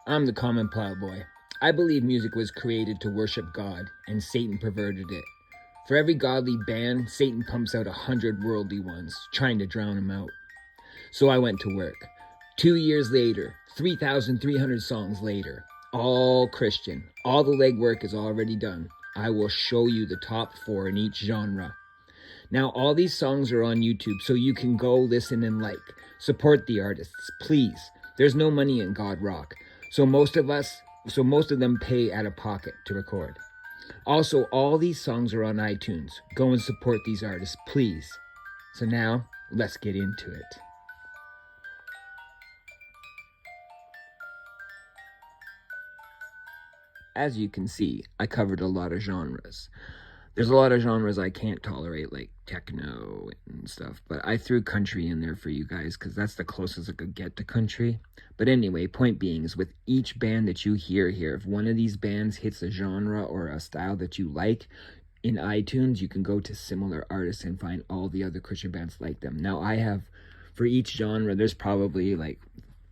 I'm the common plowboy. I believe music was created to worship God, and Satan perverted it. For every godly band, Satan pumps out 100 worldly ones, trying to drown him out. So I went to work. 2 years later, 3,300 songs later, all Christian, all the legwork is already done. I will show you the top 4 in each genre. Now, all these songs are on YouTube, so you can go listen and like. Support the artists, please. There's no money in God Rock, so most of them pay out of pocket to record. Also, all these songs are on iTunes. Go and support these artists, please. So now, let's get into it. As you can see, I covered a lot of genres. There's a lot of genres I can't tolerate, like techno and stuff, but I threw country in there for you guys because that's the closest I could get to country. But anyway, point being is with each band that you hear here, if one of these bands hits a genre or a style that you like, in iTunes, you can go to similar artists and find all the other Christian bands like them. Now, I have, for each genre, there's probably like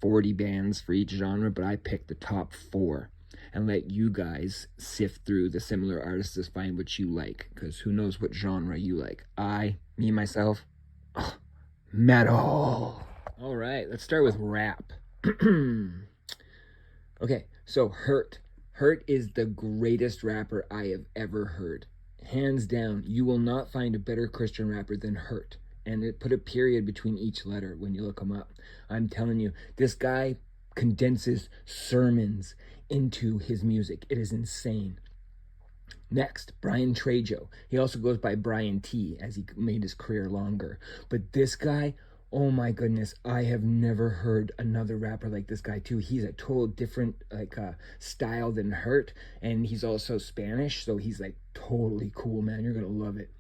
40 bands for each genre, but I picked the top 4 and let you guys sift through the similar artists to find what you like, because who knows what genre you like. Me, myself, metal. All right, let's start with rap. Okay, so Hurt. Hurt is the greatest rapper I have ever heard. Hands down, you will not find a better Christian rapper than Hurt. And it put a period between each letter when you look him up. I'm telling you, this guy condenses sermons into his music. It is insane. Next, Brian Trejo. He also goes by Brian T as he made his career longer. But this guy, oh my goodness, I have never heard another rapper like this guy too. He's a total different style than Hurt, and he's also Spanish, so he's like totally cool, man. You're gonna love it.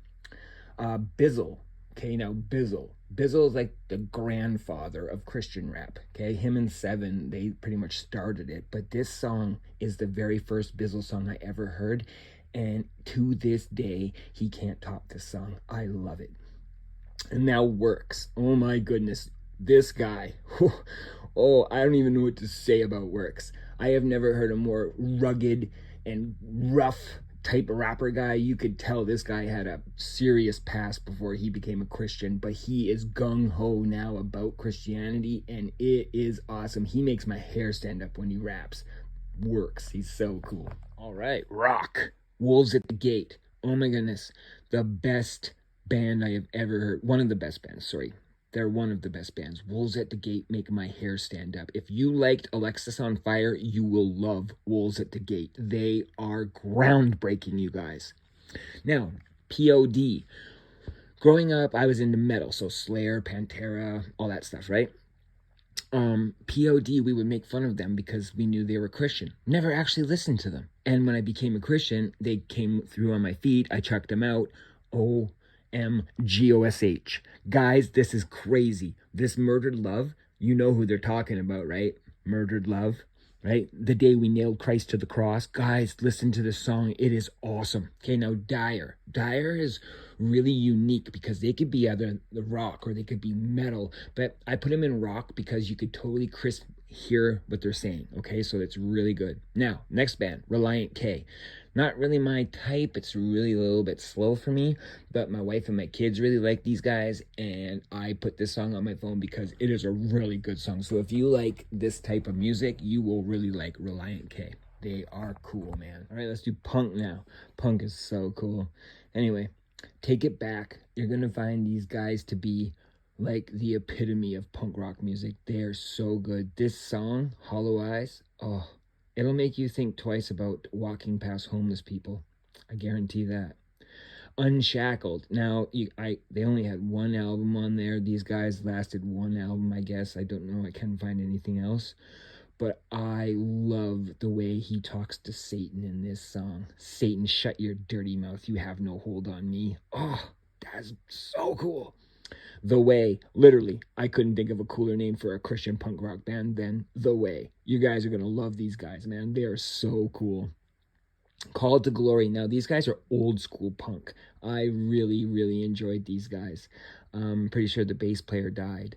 Bizzle. Okay, now Bizzle is like the grandfather of Christian rap. Okay, him and Seven, they pretty much started it. But this song is the very first Bizzle song I ever heard, and to this day, he can't top this song. I love it. And now Works. Oh my goodness, this guy. Oh, I don't even know what to say about Works. I have never heard a more rugged and rough type of rapper guy. You could tell this guy had a serious past before he became a Christian, but he is gung-ho now about Christianity, and it is awesome. He makes my hair stand up when he raps. Works. He's so cool. All right, rock. Wolves at the Gate. Oh my goodness. The best band I have ever heard. One of the best bands, sorry. They're one of the best bands. Wolves at the Gate make my hair stand up. If you liked Alexis on Fire, you will love Wolves at the Gate. They are groundbreaking, you guys. Now, POD. Growing up, I was into metal, so Slayer, Pantera, all that stuff, right? POD, we would make fun of them because we knew they were Christian. Never actually listened to them. And when I became a Christian, they came through on my feed. I checked them out. OMGOSH. Guys, this is crazy. This Murdered Love, you know who they're talking about, right? Murdered Love, right? The Day We Nailed Christ to the Cross. Guys, listen to this song. It is awesome. Okay, now Dire. Dire is really unique because they could be either the rock or they could be metal, but I put them in rock because you could totally crisp hear what they're saying. Okay, so it's really good. Now, next band, Reliant K. Not really my type. It's really a little bit slow for me, but my wife and my kids really like these guys, and I put this song on my phone because it is a really good song. So if you like this type of music, you will really like Reliant K. They are cool, man. All right, let's do punk now. Punk is so cool. Anyway, Take It Back. You're going to find these guys to be like the epitome of punk rock music. They are so good. This song, Hollow Eyes, oh, it'll make you think twice about walking past homeless people. I guarantee that. Unshackled. Now, they only had one album on there. These guys lasted one album, I guess. I don't know. I can't find anything else. But I love the way he talks to Satan in this song. Satan, shut your dirty mouth. You have no hold on me. Oh, that's so cool. The Way, literally, I couldn't think of a cooler name for a Christian punk rock band than The Way. You guys are going to love these guys, man. They are so cool. Call to Glory. Now, these guys are old school punk. I really, really enjoyed these guys. I'm pretty sure the bass player died.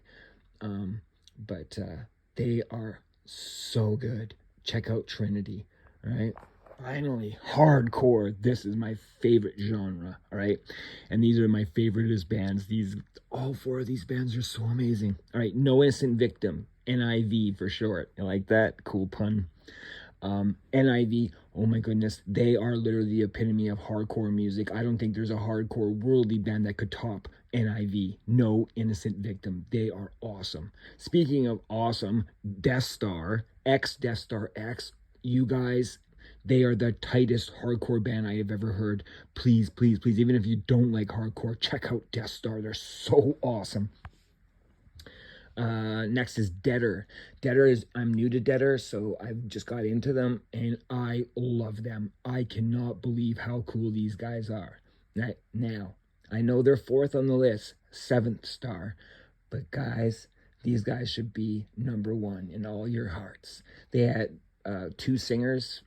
But they are so good. check out Trinity. All right. Finally, hardcore. This is my favorite genre. All right. And these are my favoriteest bands. All four of these bands are so amazing. All right. No Innocent Victim. NIV for short. You like that? Cool pun. NIV, oh my goodness, they are literally the epitome of hardcore music. I don't think there's a hardcore worldly band that could top NIV. No Innocent Victim. They are awesome. Speaking of awesome, Death Star X, you guys, they are the tightest hardcore band I have ever heard. Please, please, please, even if you don't like hardcore, check out Death Star. They're so awesome. Next is Deader. I'm new to Deader, so I've just got into them and I love them. I cannot believe how cool these guys are. Now, I know they're fourth on the list, 7th star, but guys, these guys should be number one in all your hearts. They had two singers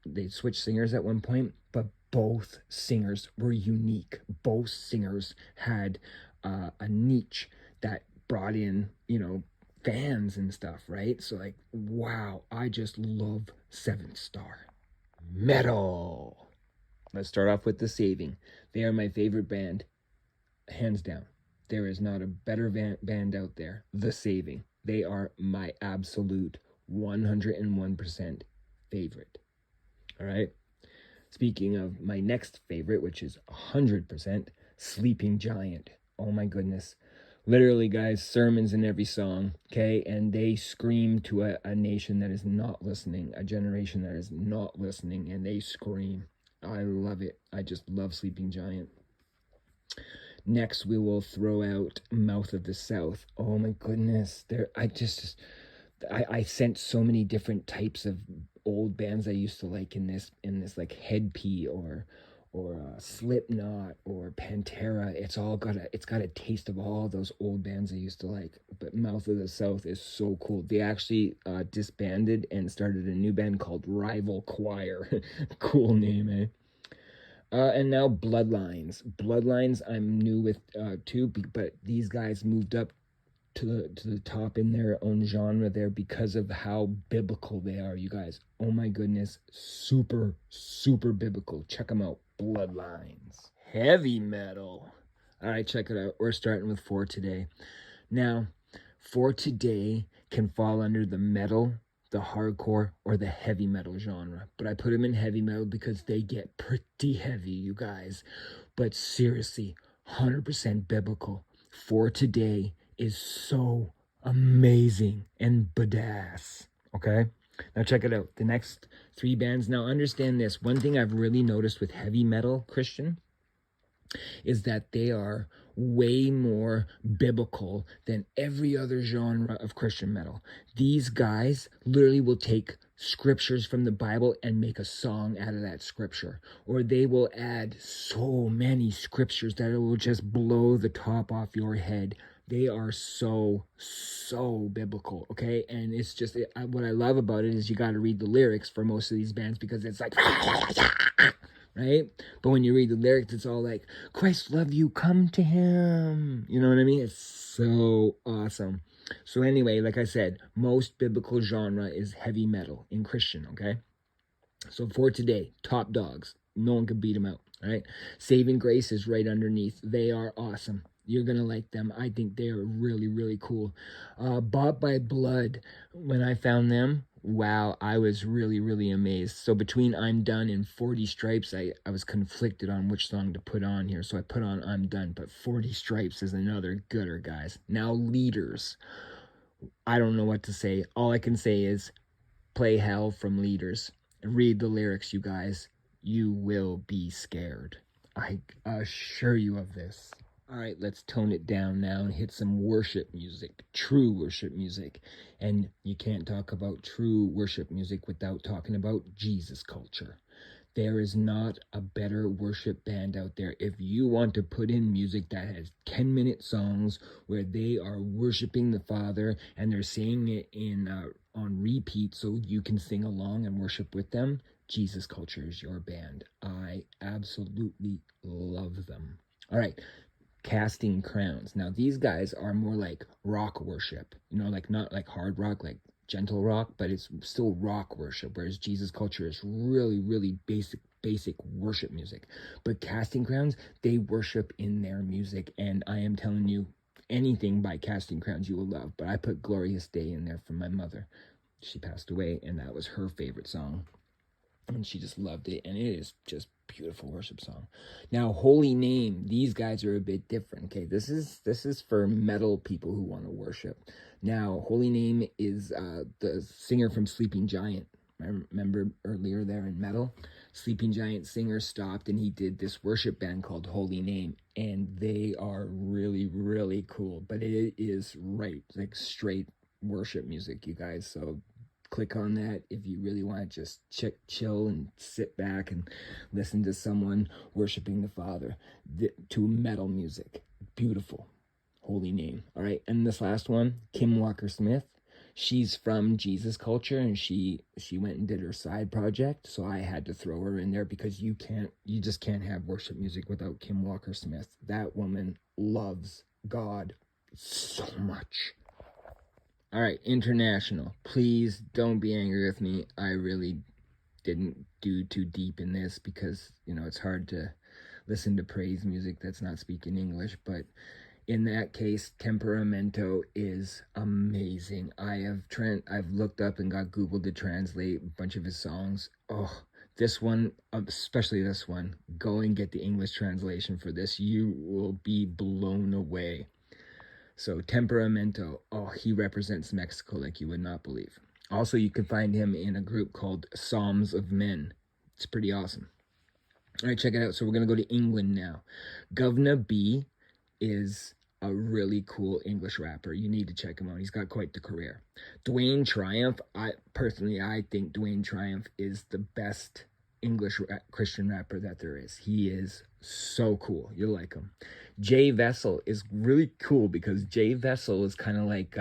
they switched singers at one point, but both singers were unique. Both singers had a niche that brought in, fans and stuff, right? So like, wow, I just love 7th star. Metal. Let's start off with The Saving. They are my favorite band, hands down. There is not a better band out there. The Saving. They are my absolute 101% favorite. All right. Speaking of my next favorite, which is 100%, Sleeping Giant. Oh my goodness. Literally, guys, sermons in every song, okay? And they scream to a nation that is not listening, a generation that is not listening, and they scream. I love it. I just love Sleeping Giant. Next, we will throw out Mouth of the South. Oh my goodness. I sent so many different types of old bands I used to like in this like Head Pea or Slipknot or Pantera. It's got a taste of all those old bands I used to like. But Mouth of the South is so cool. They actually disbanded and started a new band called Rival Choir. Cool name, eh? And now Bloodlines I'm new with too, but these guys moved up to the top in their own genre there because of how biblical they are, you guys. Oh my goodness, super biblical. Check them out. Bloodlines. Heavy metal. All right, check it out. We're starting with For Today. Now, For Today can fall under the metal, the hardcore, or the heavy metal genre, but I put them in heavy metal because they get pretty heavy, you guys. But seriously, 100% biblical. For Today is so amazing and badass. Okay, now check it out. The next 3 bands. Now understand this. One thing I've really noticed with heavy metal Christian is that they are way more biblical than every other genre of Christian metal. These guys literally will take scriptures from the Bible and make a song out of that scripture, or they will add so many scriptures that it will just blow the top off your head. They are so biblical, okay? And it's just, what I love about it is you got to read the lyrics for most of these bands because it's like, right? But when you read the lyrics, it's all like, Christ love you, come to him. You know what I mean? It's so awesome. So anyway, like I said, most biblical genre is heavy metal in Christian, okay? So For Today, top dogs. No one can beat them out, all right? Saving Grace is right underneath. They are awesome. You're going to like them. I think they are really cool. Bought by Blood, when I found them, wow, I was really amazed. So between I'm Done and 40 Stripes, I was conflicted on which song to put on here. So I put on I'm Done, but 40 Stripes is another gooder, guys. Now Leaders. I don't know what to say. All I can say is play Hell from Leaders. Read the lyrics, you guys. You will be scared. I assure you of this. All right, let's tone it down now and hit some worship music, true worship music. And you can't talk about true worship music without talking about Jesus Culture. There is not a better worship band out there. If you want to put in music that has 10-minute songs where they are worshiping the Father and they're saying it on repeat so you can sing along and worship with them, Jesus Culture is your band. I absolutely love them. All right. Casting Crowns. Now these guys are more like rock worship, like not like hard rock, like gentle rock, but it's still rock worship, whereas Jesus culture is really, really basic worship music. But Casting Crowns, they worship in their music, and I am telling you, anything by Casting Crowns you will love. But I put Glorious Day in there for my mother. She passed away, and that was her favorite song, and she just loved it, and it is just beautiful worship song. Now, Holy Name, these guys are a bit different. Okay, this is for metal people who want to worship. Now, Holy Name is the singer from Sleeping Giant. I remember earlier there in metal, Sleeping Giant singer stopped and he did this worship band called Holy Name, and they are really, really cool. But it is like straight worship music, you guys. So click on that if you really want to just chill and sit back and listen to someone worshiping the Father to metal music. Beautiful. Holy Name. All right, and this last one, Kim Walker Smith. She's from Jesus culture, and she went and did her side project, so I had to throw her in there because you just can't have worship music without Kim Walker Smith. That woman loves God so much. All right, international. Please don't be angry with me. I really didn't do too deep in this because, it's hard to listen to praise music that's not speaking English. But in that case, Temperamento is amazing. I've looked up and got Google to translate a bunch of his songs. Oh, this one, especially this one, go and get the English translation for this. You will be blown away. So Temperamento, he represents Mexico like you would not believe. Also, you can find him in a group called Psalms of Men. It's pretty awesome. All right, check it out. So we're going to go to England now. Governor B is a really cool English rapper. You need to check him out. He's got quite the career. Dwayne Triumph, I think Dwayne Triumph is the best English Christian rapper that there is. He is so cool. You'll like him. Jay Vessel is really cool because Jay Vessel is kind of like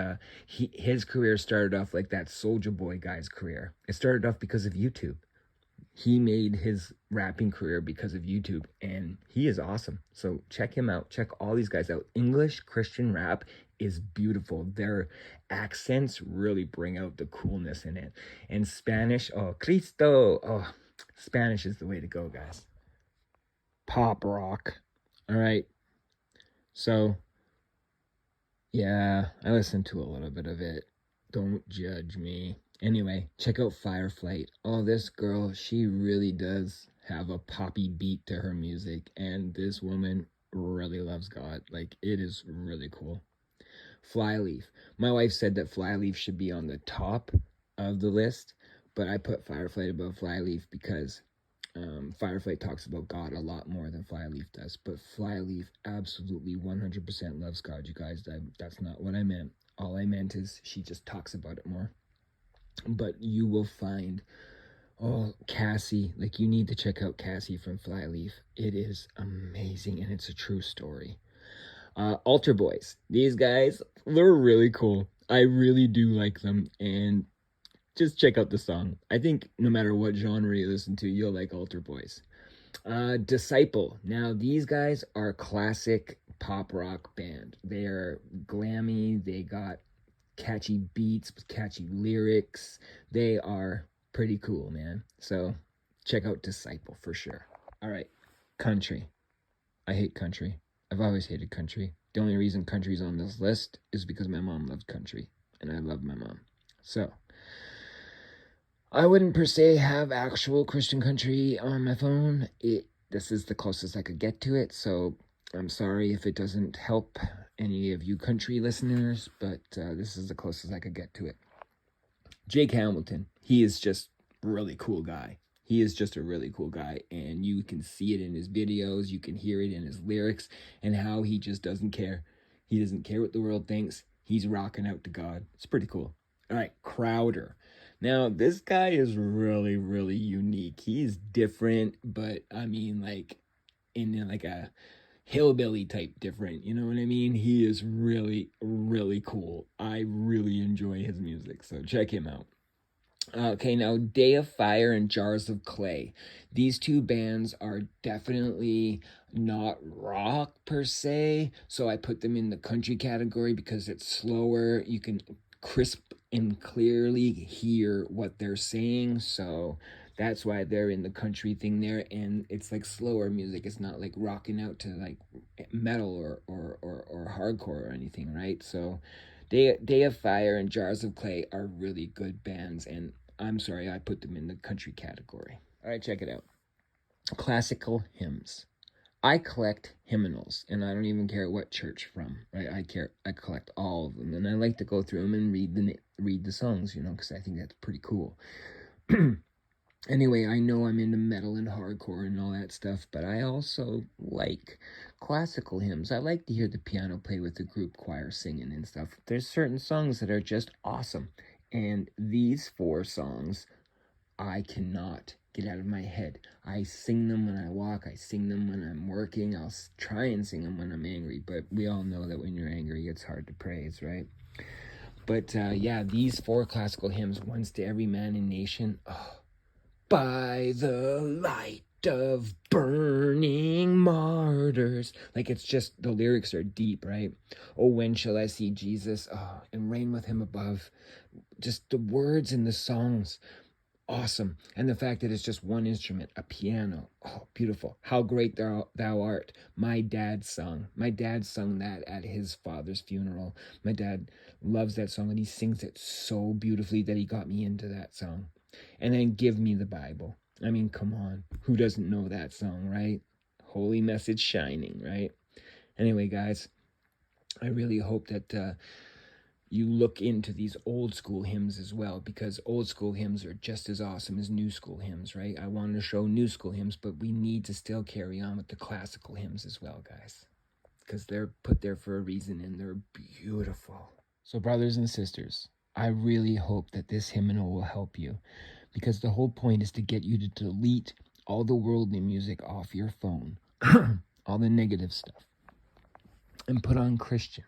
his career started off like that Soulja Boy guy's career. It started off because of YouTube. He made his rapping career because of YouTube, and he is awesome. So check him out. Check all these guys out. English Christian rap is beautiful. Their accents really bring out the coolness in it. And Spanish, Cristo. Spanish is the way to go, guys. Pop rock. All right. So, yeah, I listened to a little bit of it. Don't judge me. Anyway, check out Fireflight. Oh, this girl, she really does have a poppy beat to her music, and this woman really loves God. Like, it is really cool. Flyleaf. My wife said that Flyleaf should be on the top of the list, but I put Fireflight above Flyleaf because Fireflight talks about God a lot more than Flyleaf does, but Flyleaf absolutely 100% loves God, you guys. That's not what I meant. All I meant is she just talks about it more. But you will find, Cassie, like you need to check out Cassie from Flyleaf. It is amazing, and it's a true story. Altar Boys, these guys, they're really cool. I really do like them, and just check out the song. I think no matter what genre you listen to, you'll like Altar Boys. Disciple. Now, these guys are classic pop rock band. They are glammy. They got catchy beats, catchy lyrics. They are pretty cool, man. So check out Disciple for sure. All right, country. I hate country. I've always hated country. The only reason country's on this list is because my mom loves country, and I love my mom. So I wouldn't per se have actual Christian country on my phone. This is the closest I could get to it, so I'm sorry if it doesn't help any of you country listeners, but this is the closest I could get to it. Jake Hamilton, he is just a really cool guy. He is just a really cool guy, and you can see it in his videos, you can hear it in his lyrics, and how he just doesn't care. He doesn't care what the world thinks. He's rocking out to God. It's pretty cool. All right, Crowder. Now, this guy is really, really unique. He's different, but I mean, like, in like a hillbilly type different, you know what I mean? He is really, really cool. I really enjoy his music, so check him out. Okay, now Day of Fire and Jars of Clay. These two bands are definitely not rock per se, so I put them in the country category because it's slower. You can crisp and clearly hear what they're saying. So that's why they're in the country thing there, and it's like slower music. It's not like rocking out to like metal or hardcore or anything, right? So Day of Fire and Jars of Clay are really good bands, and I'm sorry I put them in the country category. All right, check it out. Classical hymns. I collect hymnals, and I don't even care what church from, right? I collect all of them, and I like to go through them and read the songs, you know, because I think that's pretty cool. Anyway, I know I'm into metal and hardcore and all that stuff, but I also like classical hymns. I like to hear the piano play with the group choir singing and stuff. There's certain songs that are just awesome, and these 4 songs I cannot get out of my head. I sing them when I walk. I sing them when I'm working. I'll try and sing them when I'm angry, but we all know that when you're angry, it's hard to praise, right? But yeah, these 4 classical hymns, Once to Every Man and Nation, oh, by the light of burning martyrs. Like, it's just, the lyrics are deep, right? Oh, when shall I see Jesus? Oh, and reign with him above. Just the words in the songs, awesome. And the fact that it's just one instrument, a piano. Oh, beautiful. How great thou art. My dad sung that at his father's funeral. My dad loves that song, and he sings it so beautifully that he got me into that song. And then Give Me the Bible. I mean, come on. Who doesn't know that song, right? Holy Message Shining, right? Anyway, guys, I really hope that you look into these old school hymns as well, because old school hymns are just as awesome as new school hymns, right? I want to show new school hymns, but we need to still carry on with the classical hymns as well, guys, because they're put there for a reason, and they're beautiful. So, brothers and sisters, I really hope that this hymnal will help you, because the whole point is to get you to delete all the worldly music off your phone, all the negative stuff, and put on Christian,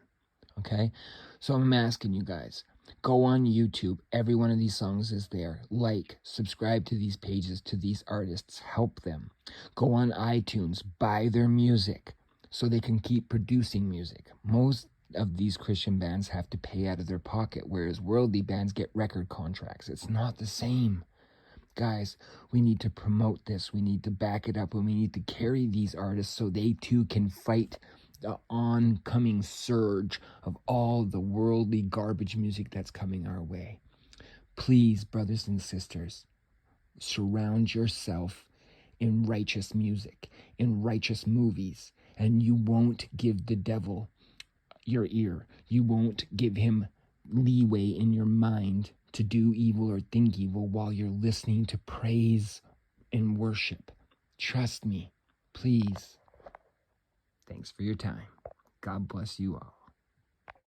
okay? So I'm asking you guys, go on YouTube. Every one of these songs is there. Like, subscribe to these pages, to these artists. Help them. Go on iTunes. Buy their music so they can keep producing music. Most of these Christian bands have to pay out of their pocket, whereas worldly bands get record contracts. It's not the same. Guys, we need to promote this. We need to back it up, and we need to carry these artists so they too can fight the oncoming surge of all the worldly garbage music that's coming our way. Please, brothers and sisters, surround yourself in righteous music, in righteous movies, and you won't give the devil your ear. You won't give him leeway in your mind to do evil or think evil while you're listening to praise and worship. Trust me, please. Thanks for your time. God bless you all.